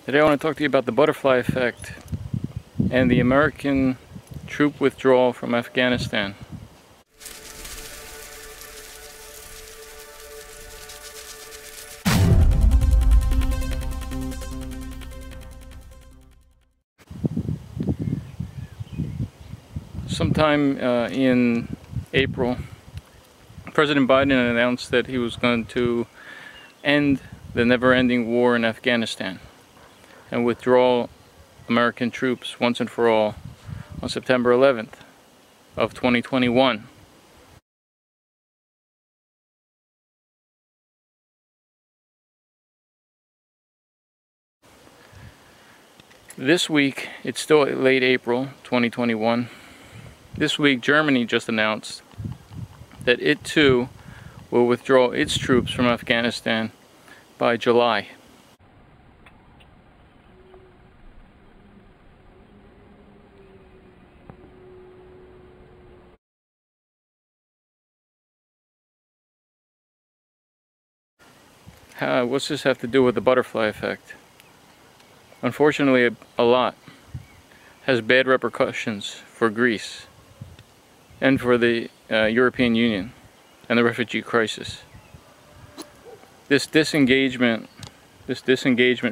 Today I want to talk to you about the butterfly effect and the American troop withdrawal from Afghanistan. Sometime in April, President Biden announced that he was going to end the never-ending war in Afghanistan and withdraw American troops once and for all on September 11th of 2021. This week, it's still late April 2021. This week, Germany just announced that it too will withdraw its troops from Afghanistan by July. What's this have to do with the butterfly effect? Unfortunately, a lot has bad repercussions for Greece and for the European Union and the refugee crisis. This disengagement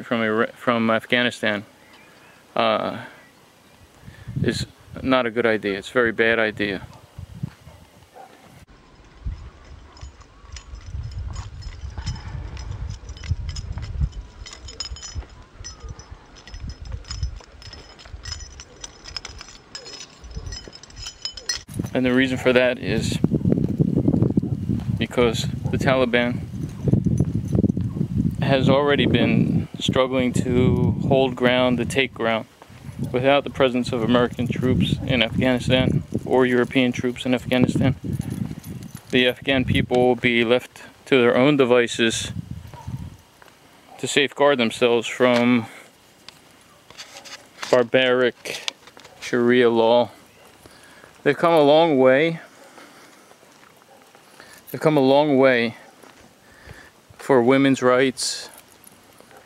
from Afghanistan is not a good idea. It's a very bad idea. And the reason for that is because the Taliban has already been struggling to hold ground, to take ground, without the presence of American troops in Afghanistan or European troops in Afghanistan. The Afghan people will be left to their own devices to safeguard themselves from barbaric Sharia law. They've come a long way. They've come a long way for women's rights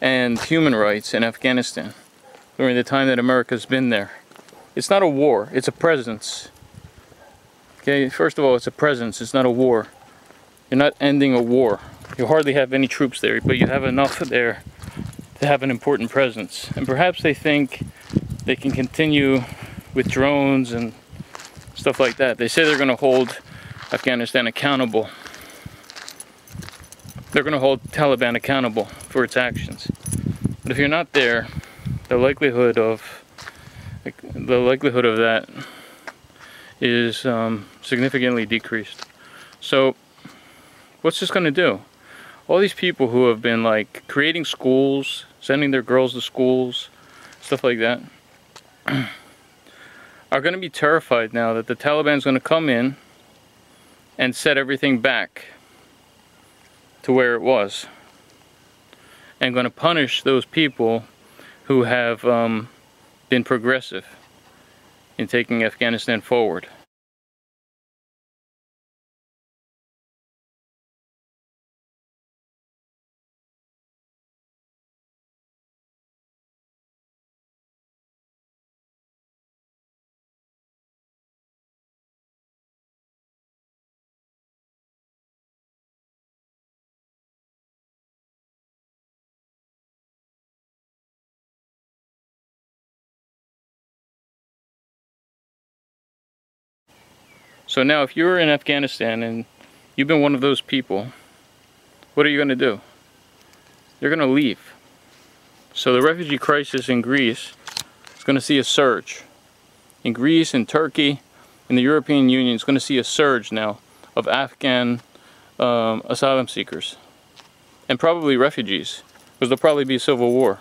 and human rights in Afghanistan during the time that America's been there. It's not a war, it's a presence. Okay, first of all, it's a presence, it's not a war. You're not ending a war. You hardly have any troops there, but you have enough there to have an important presence. And perhaps they think they can continue with drones and stuff like that. They say they're going to hold Afghanistan accountable. They're going to hold Taliban accountable for its actions. But if you're not there, the likelihood of that is significantly decreased. So, what's this going to do? All these people who have been like creating schools, sending their girls to schools, stuff like that, are going to be terrified now that the Taliban's going to come in and set everything back to where it was, and going to punish those people who have been progressive in taking Afghanistan forward. So now if you're in Afghanistan and you've been one of those people, what are you going to do? You're going to leave. So the refugee crisis in Greece is going to see a surge. In Greece, in Turkey, in the European Union, is going to see a surge now of Afghan asylum seekers. And probably refugees, because there'll probably be a civil war.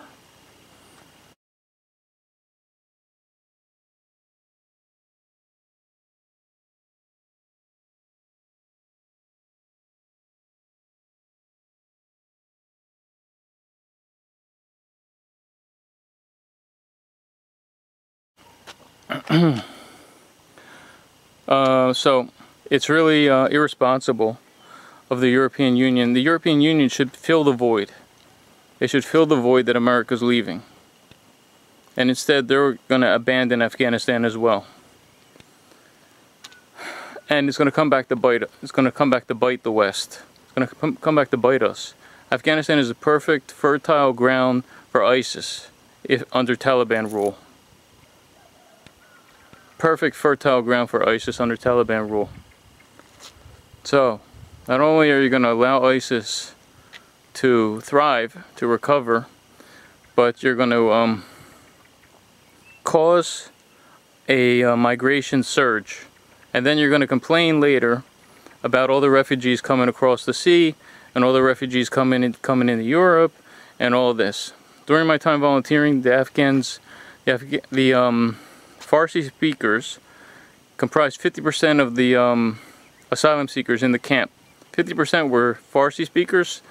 So it's really irresponsible of the European Union. The European Union should fill the void. They should fill the void that America's leaving. and instead they're going to abandon Afghanistan as well. And it's going to come back to bite. It's going to come back to bite the West. It's going to come back to bite us. Afghanistan is a perfect, fertile ground for ISIS if under Taliban rule. Perfect, fertile ground for ISIS under Taliban rule. So, not only are you going to allow ISIS to thrive, to recover, but you're going to cause a migration surge. And then you're going to complain later about all the refugees coming across the sea and all the refugees coming into Europe and all this. During my time volunteering, the Afghans, the Farsi speakers comprised 50% of the asylum seekers in the camp. 50% were Farsi speakers,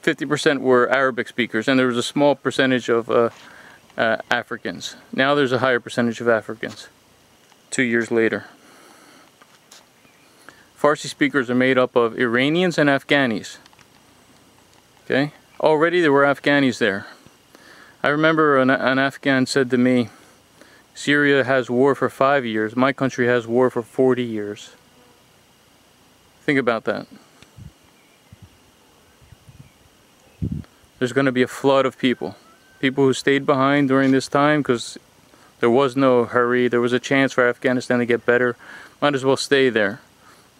50% were Arabic speakers, and there was a small percentage of Africans. Now there's a higher percentage of Africans 2 years later. Farsi speakers are made up of Iranians and Afghanis. Okay? Already there were Afghanis there. I remember an Afghan said to me, Syria has war for 5 years, my country has war for 40 years. Think about that. There's going to be a flood of people. People who stayed behind during this time because there was no hurry, there was a chance for Afghanistan to get better, might as well stay there.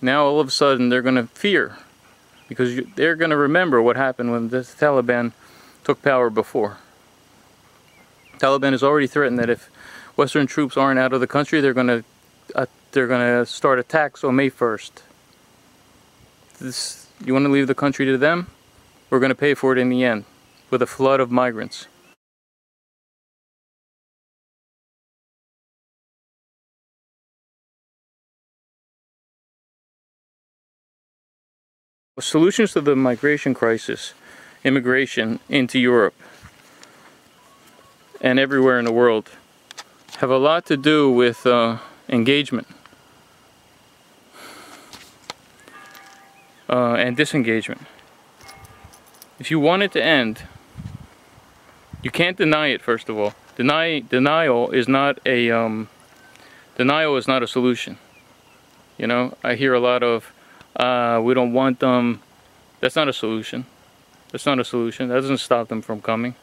Now all of a sudden they're going to fear because they're going to remember what happened when the Taliban took power before. Taliban has already threatened that if Western troops aren't out of the country, they're going to start attacks on May 1st. You want to leave the country to them? We're going to pay for it in the end with a flood of migrants. Solutions to the migration crisis, immigration into Europe and everywhere in the world, have a lot to do with engagement and disengagement. If you want it to end, you can't deny it. First of all, denial is not a solution. You know, I hear a lot of we don't want them. That's not a solution. That's not a solution. That doesn't stop them from coming.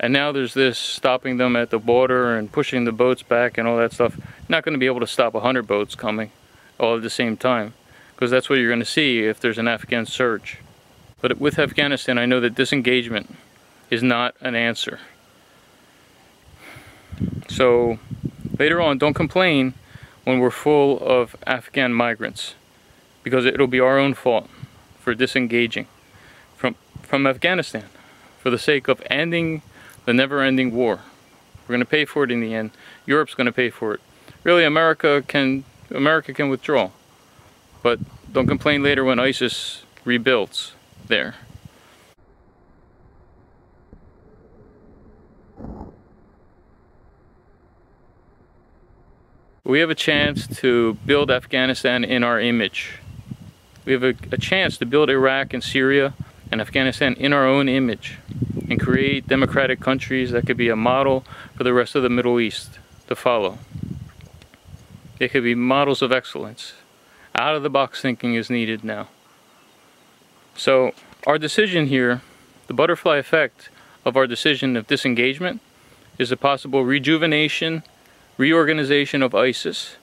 And now there's this stopping them at the border and pushing the boats back and all that stuff. You're not going to be able to stop 100 boats coming all at the same time, because that's what you're going to see if there's an Afghan surge. But with Afghanistan, I know that disengagement is not an answer. So later on, don't complain when we're full of Afghan migrants, because it'll be our own fault for disengaging from Afghanistan for the sake of ending the never-ending war. We're going to pay for it in the end. Europe's going to pay for it. Really, America can withdraw, but don't complain later when ISIS rebuilds there. We have a chance to build Afghanistan in our image. We have a chance to build Iraq and Syria and Afghanistan in our own image and create democratic countries that could be a model for the rest of the Middle East to follow. They could be models of excellence. Out-of-the-box thinking is needed now. So our decision here, the butterfly effect of our decision of disengagement, is a possible rejuvenation, reorganization of ISIS,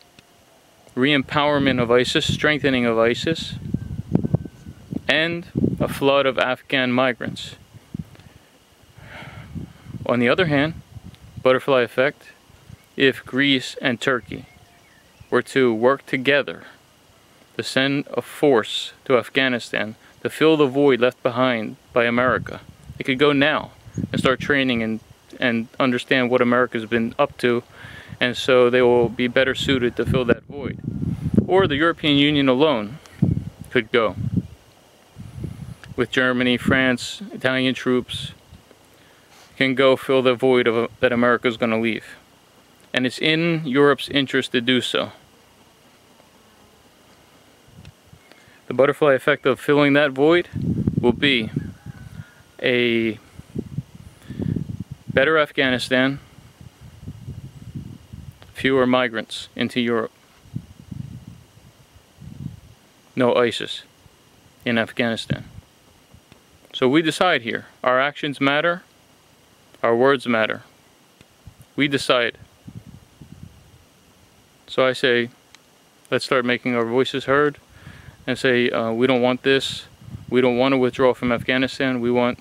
re-empowerment of ISIS, strengthening of ISIS, and a flood of Afghan migrants. On the other hand, butterfly effect, if Greece and Turkey were to work together to send a force to Afghanistan to fill the void left behind by America, they could go now and start training and understand what America's been up to, and so they will be better suited to fill that void. Or the European Union alone could go, with Germany, France, Italian troops, can go fill the void that America's going to leave. And it's in Europe's interest to do so. The butterfly effect of filling that void will be a better Afghanistan, fewer migrants into Europe. No ISIS in Afghanistan. So we decide here. Our actions matter. Our words matter. We decide. So I say, let's start making our voices heard and say, we don't want this. We don't want to withdraw from Afghanistan. We want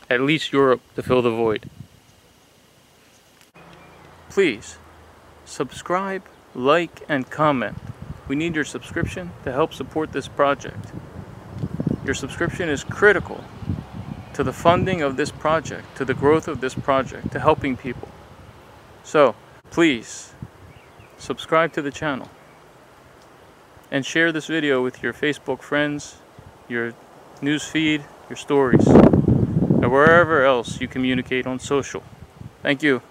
at least Europe to fill the void. Please subscribe, like, and comment. We need your subscription to help support this project. Your subscription is critical to the funding of this project, to the growth of this project, to helping people. So please subscribe to the channel and share this video with your Facebook friends, your news feed, your stories, and wherever else you communicate on social. Thank you.